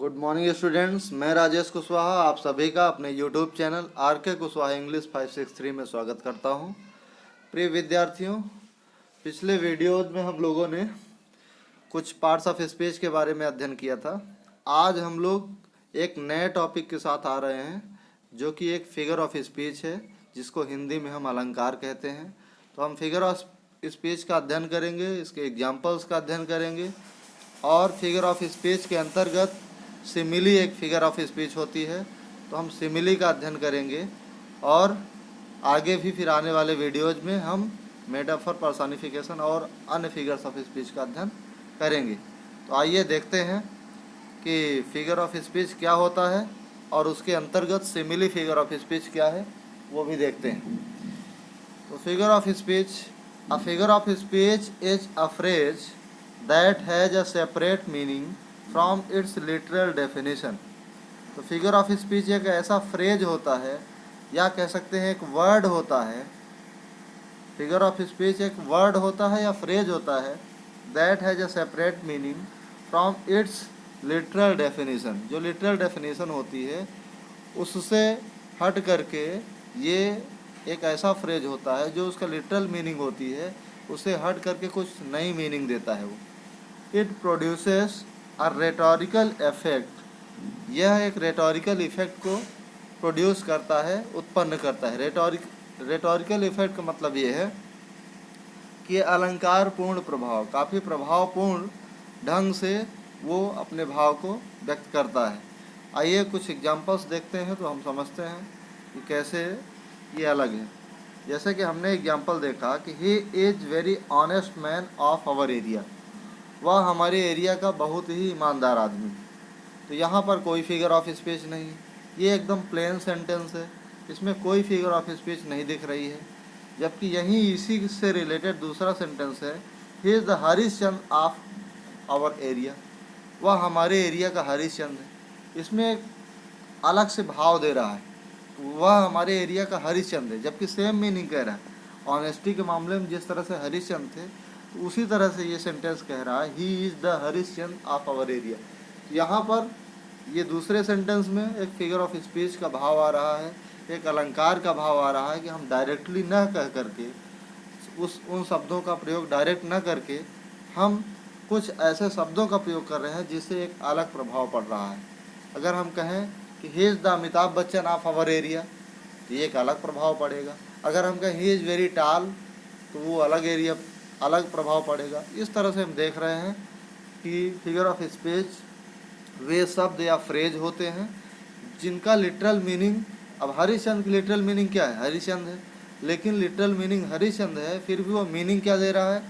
Good morning students, मैं राजेश कुशवाहा आप सभी का अपने यूट्यूब चैनल आर के कुशवाहा इंग्लिश 563 में स्वागत करता हूं। प्रिय विद्यार्थियों, पिछले वीडियोज में हम लोगों ने कुछ पार्ट्स ऑफ स्पीच के बारे में अध्ययन किया था। आज हम लोग एक नए टॉपिक के साथ आ रहे हैं जो कि एक फिगर ऑफ स्पीच है, जिसको हिंदी में हम अलंकार कहते हैं। तो हम फिगर ऑफ स्पीच का अध्ययन करेंगे, इसके एग्जाम्पल्स का अध्ययन करेंगे और फिगर ऑफ स्पीच के अंतर्गत सिमिली एक फिगर ऑफ स्पीच होती है, तो हम सिमिली का अध्ययन करेंगे और आगे भी फिर आने वाले वीडियोज में हम मेटाफर, पर्सोनिफिकेशन और अन्य फिगर्स ऑफ स्पीच का अध्ययन करेंगे। तो आइए देखते हैं कि फिगर ऑफ स्पीच क्या होता है और उसके अंतर्गत सिमिली फिगर ऑफ स्पीच क्या है वो भी देखते हैं। तो figure of speech, a figure of speech is a phrase that has a separate meaning from its literal definition. तो फिगर ऑफ स्पीच एक ऐसा फ्रेज होता है या कह सकते हैं एक वर्ड होता है। फिगर ऑफ स्पीच एक वर्ड होता है या फ्रेज होता है that has a separate meaning from its literal definition. जो लिटरल डेफिनेशन होती है उससे हट करके ये एक ऐसा फ्रेज होता है जो उसका लिटरल मीनिंग होती है उससे हट करके कुछ नई मीनिंग देता है वो। It produces a rhetorical effect. यह एक रेटोरिकल इफेक्ट को प्रोड्यूस करता है, उत्पन्न करता है। रेटोरिकल इफेक्ट का मतलब ये है कि अलंकार पूर्ण प्रभाव, काफ़ी प्रभावपूर्ण ढंग से वो अपने भाव को व्यक्त करता है। आइए कुछ एग्जांपल्स देखते हैं तो हम समझते हैं कि कैसे ये अलग है। जैसे कि हमने एग्जांपल देखा कि he is very honest man of our area. वह हमारे एरिया का बहुत ही ईमानदार आदमी। तो यहाँ पर कोई फिगर ऑफ स्पीच नहीं, ये एकदम प्लेन सेंटेंस है, इसमें कोई फिगर ऑफ स्पीच नहीं दिख रही है। जबकि यहीं इसी से रिलेटेड दूसरा सेंटेंस है, he is the Harishchandra of our area. वह हमारे एरिया का हरिश्चंद्र है। इसमें एक अलग से भाव दे रहा है, वह हमारे एरिया का हरिश्चंद्र है, जबकि सेम मीनिंग कह रहा है। ऑनेस्टी के मामले में जिस तरह से हरिश्चंद्र थे तो उसी तरह से ये सेंटेंस कह रहा है, he is the Harishchandra of our area. यहाँ पर ये दूसरे सेंटेंस में एक फिगर ऑफ स्पीच का भाव आ रहा है, एक अलंकार का भाव आ रहा है कि हम डायरेक्टली न कह करके उन शब्दों का प्रयोग डायरेक्ट न करके हम कुछ ऐसे शब्दों का प्रयोग कर रहे हैं जिससे एक अलग प्रभाव पड़ रहा है। अगर हम कहें कि he is the Amitabh Bachchan of our area तो ये एक अलग प्रभाव पड़ेगा। अगर हम कहें ही इज़ वेरी टाल तो वो अलग प्रभाव पड़ेगा। इस तरह से हम देख रहे हैं कि फिगर ऑफ स्पीच वे शब्द या फ्रेज होते हैं जिनका लिटरल मीनिंग, अब हरिश्चंद्र की लिटरल मीनिंग क्या है, हरिश्चंद्र है, लेकिन लिटरल मीनिंग हरिश्चंद्र है, फिर भी वो मीनिंग क्या दे रहा है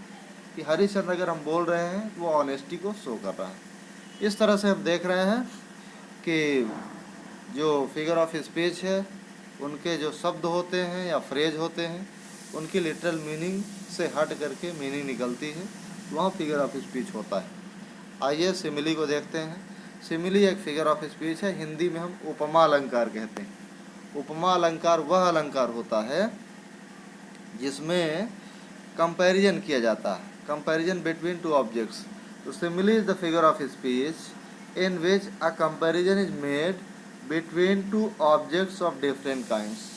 कि हरिश्चंद्र अगर हम बोल रहे हैं वो ऑनेस्टी को शो कर रहा है। इस तरह से हम देख रहे हैं कि जो फिगर ऑफ स्पीच है उनके जो शब्द होते हैं या फ्रेज होते हैं उनकी लिटरल मीनिंग से हट करके मीनिंग निकलती है, वहाँ फिगर ऑफ स्पीच होता है। आइए सिमिली को देखते हैं। सिमिली एक फिगर ऑफ स्पीच है, हिंदी में हम उपमा अलंकार कहते हैं। उपमा अलंकार वह अलंकार होता है जिसमें कंपैरिजन किया जाता है, कंपैरिजन बिटवीन टू ऑब्जेक्ट्स। तो simile is the figure of speech in which a comparison is made between two objects of different kinds.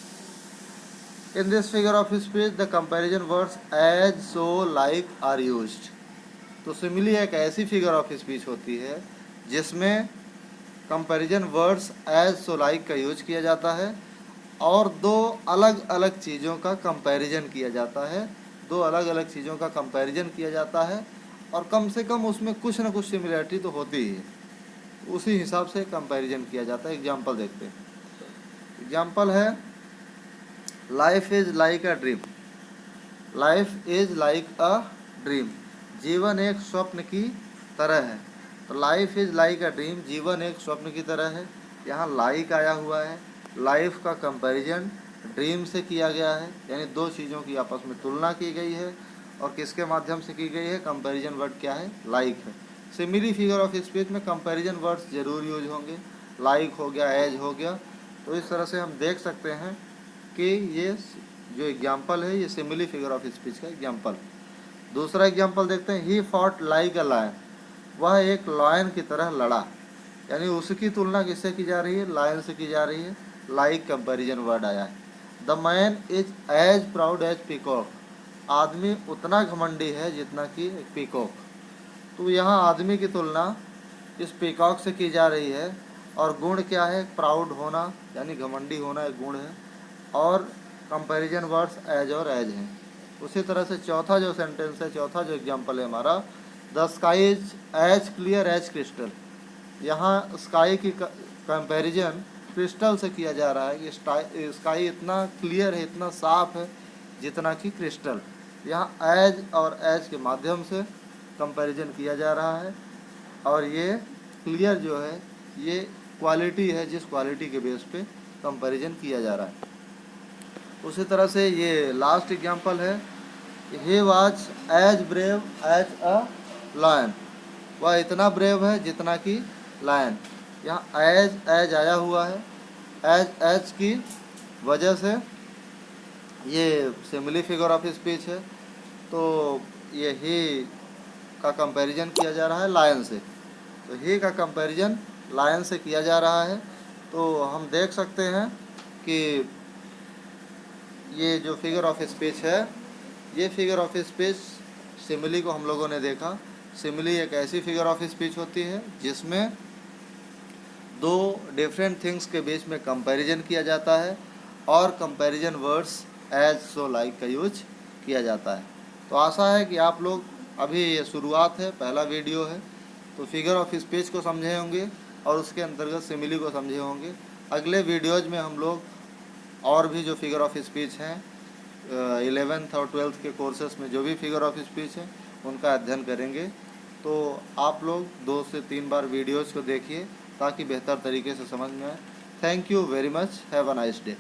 In this figure of speech, the comparison words as, so, like are used. तो simile एक ऐसी figure of speech होती है जिसमें comparison words as, so, like का use किया जाता है और दो अलग अलग चीज़ों का कंपैरिजन किया जाता है, दो अलग अलग चीज़ों का कंपैरिजन किया जाता है और कम से कम उसमें कुछ ना कुछ सिमिलरिटी तो होती ही है, उसी हिसाब से कंपैरिजन किया जाता है। एग्जाम्पल देखते हैं। एग्जाम्पल है life is like a dream. Life is like a dream, जीवन एक स्वप्न की तरह है। तो life is like a dream, जीवन एक स्वप्न की तरह है। यहाँ लाइक आया हुआ है, लाइफ का कंपैरिजन ड्रीम से किया गया है, यानी दो चीज़ों की आपस में तुलना की गई है और किसके माध्यम से की गई है, कंपैरिजन वर्ड क्या है, लाइक है। सिमिली फिगर ऑफ स्पीच में कंपैरिजन वर्ड्स जरूर यूज होंगे, लाइक हो गया, एज हो गया। तो इस तरह से हम देख सकते हैं कि ये जो एग्जाम्पल है ये सिमिली फिगर ऑफ स्पीच का एग्जाम्पल। दूसरा एग्जाम्पल देखते हैं, he fought like a lion. वह एक लायन की तरह लड़ा। यानी उसकी तुलना किससे की जा रही है, लायन से की जा रही है। लाइक कंपैरिजन वर्ड आया है। The man is as proud as peacock, आदमी उतना घमंडी है जितना कि एक पीकॉक। तो यहाँ आदमी की तुलना इस पीकॉक से की जा रही है। और गुण क्या है, प्राउड होना यानी घमंडी होना एक गुण है, और कंपैरिजन वर्ड्स एज और एज हैं। उसी तरह से चौथा जो सेंटेंस है, चौथा जो एग्जांपल है हमारा, the sky is as clear as crystal. यहाँ स्काई की कंपैरिजन क्रिस्टल से किया जा रहा है कि स्काई इतना क्लियर है, इतना साफ है जितना कि क्रिस्टल। यहाँ एज और एज के माध्यम से कंपैरिजन किया जा रहा है। और ये क्लियर जो है ये क्वालिटी है, जिस क्वालिटी के बेस पे कंपैरिजन किया जा रहा है। उसी तरह से ये लास्ट एग्जांपल है, he was as brave as a lion, वह इतना ब्रेव है जितना कि लायन। यहाँ एज एज आया हुआ है, एज एज की वजह से ये सिमिली फिगर ऑफ स्पीच है। तो ये ही का कंपैरिजन किया जा रहा है लायन से। तो ही का कंपैरिजन लायन से किया जा रहा है। तो हम देख सकते हैं कि ये जो फिगर ऑफ स्पीच है, ये फिगर ऑफ स्पीच सिमिली को हम लोगों ने देखा। सिमिली एक ऐसी फिगर ऑफ स्पीच होती है जिसमें दो डिफरेंट थिंग्स के बीच में कंपैरिजन किया जाता है और comparison words as so like का यूज किया जाता है। तो आशा है कि आप लोग, अभी ये शुरुआत है, पहला वीडियो है, तो फिगर ऑफ स्पीच को समझे होंगे और उसके अंतर्गत सिमिली को समझे होंगे। अगले वीडियोज में हम लोग और भी जो फिगर ऑफ स्पीच हैं 11th और 12th के कोर्सेस में जो भी फिगर ऑफ स्पीच हैं उनका अध्ययन करेंगे। तो आप लोग 2 से 3 बार वीडियोज़ को देखिए ताकि बेहतर तरीके से समझ में आए। Thank you very much, have a nice day.